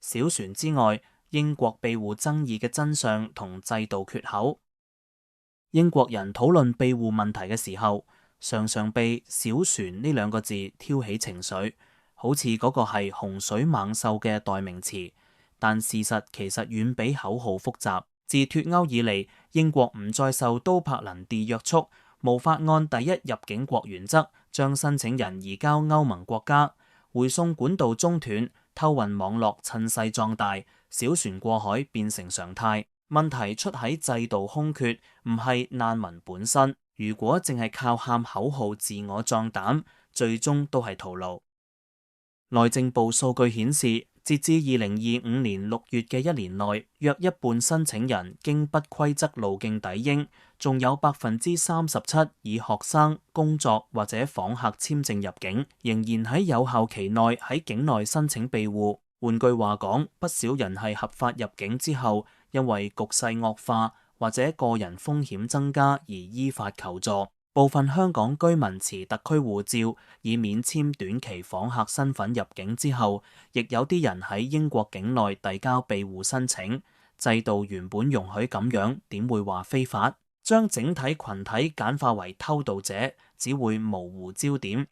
小船之外，英國庇護爭議嘅真相同制度缺口。英國人討論庇護問題嘅時候，常常被小船呢兩個字挑起情緒，好似嗰個係洪水猛獸嘅代名詞。但事實其實遠比口號複雜。自脫歐以嚟，英國唔再受都柏林地約束，無法按第一入境國原則將申請人移交歐盟國家，回送管道中斷，偷運網絡趁勢壯大，小船過海變成常態。問題出喺制度空缺，唔係難民本身。如果淨係靠喊口號自我壯膽，最終都係徒勞。內政部數據顯示，截至2025年6月嘅一年內，約一半申請人經不規則路徑抵英，仲有37%以學生、工作或者訪客簽證入境，仍然喺有效期內喺境內申請庇護。換句話講，不少人係合法入境之後，因為局勢惡化或者個人風險增加而依法求助。部分香港居民持特區護照，以免簽短期訪客身份入境之後，亦有啲人喺英國境內遞交庇護申請。制度原本容許咁樣，點會話非法？將整體群體簡化為偷渡者，只會模糊焦點。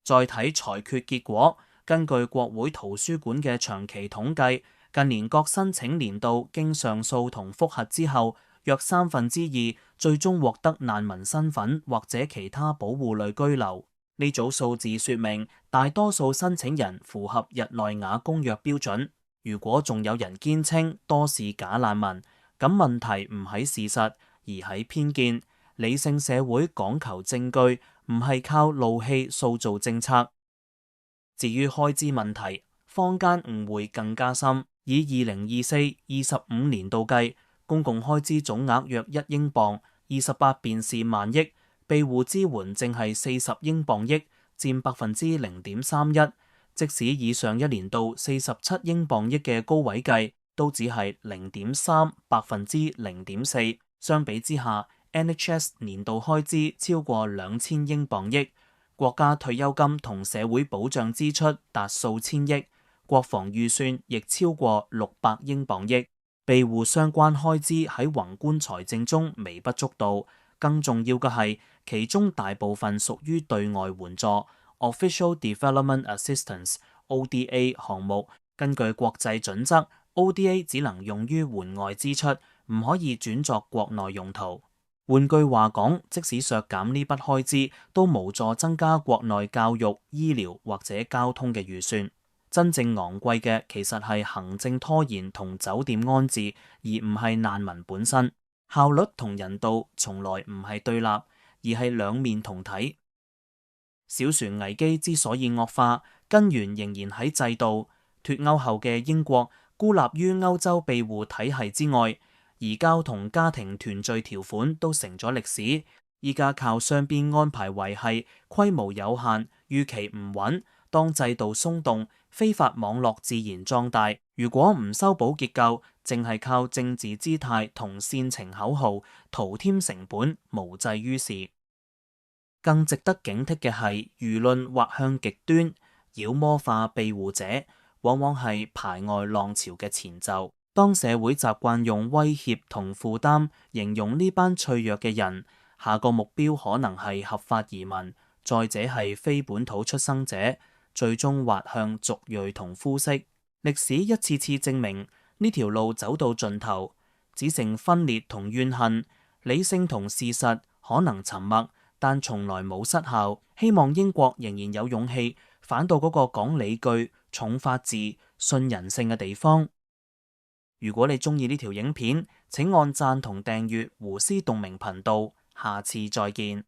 再睇裁決結果，根據國會圖書館嘅長期統計，近年各申請年度經上訴同覆核之後，約2/3最終獲得難民身份或者其他保護類居留。呢組數字說明，大多數申請人符合日內瓦公約標準。如果仲有人堅稱多是假難民，咁問題唔喺事實，而喺偏見。理性社會講求證據，唔係靠怒氣塑造政策。至於開支問題，坊間誤會更加深。以2024-25年度計，公共開支總額約1英鎊，28便是萬億，庇護支援淨係40英鎊億，佔0.31%。即使以上一年度47英鎊億嘅高位計，都只係0.3%，0.4%。相比之下，NHS 年度開支超過2000英鎊億，國家退休金同社會保障支出達數千億，國防預算亦超過600英鎊億。庇護相關開支喺宏觀財政中微不足道，更重要嘅係其中大部分屬於對外援助 Official Development Assistance（ODA） 項目。根據國際準則，ODA 只能用於援外支出，唔可以轉作國內用途。換句話講，即使削減呢筆開支，都無助增加國內教育、醫療或者交通嘅預算。真正昂貴嘅其實係行政拖延同酒店安置，而唔係難民本身。效率同人道從來唔係對立，而係兩面同體。小船危機之所以惡化，根源仍然喺制度。脫歐後嘅英國孤立於歐洲庇護體系之外，移交同家庭團聚條款都成咗歷史。依家靠雙邊安排維繫，規模有限，預期唔穩。當制度鬆動，非法網絡自然壯大。如果唔修補結構，淨係靠政治姿態同煽情口號，徒添成本，無濟於事。更值得警惕嘅係，輿論滑向極端，妖魔化庇護者，往往係排外浪潮嘅前奏。當社會習慣用威脅同負擔形容呢班脆弱嘅人，下個目標可能係合法移民，再者係非本土出生者。最終滑向族裔同膚色。歷史一次次證明呢條路走到盡頭，只剩分裂同怨恨。理性同事實可能沉默，但從來冇失效。希望英國仍然有勇氣反到嗰個講理據、重法治、信人性嘅地方。如果你中意呢條影片，請按讚同訂閱胡思動明頻道。下次再見。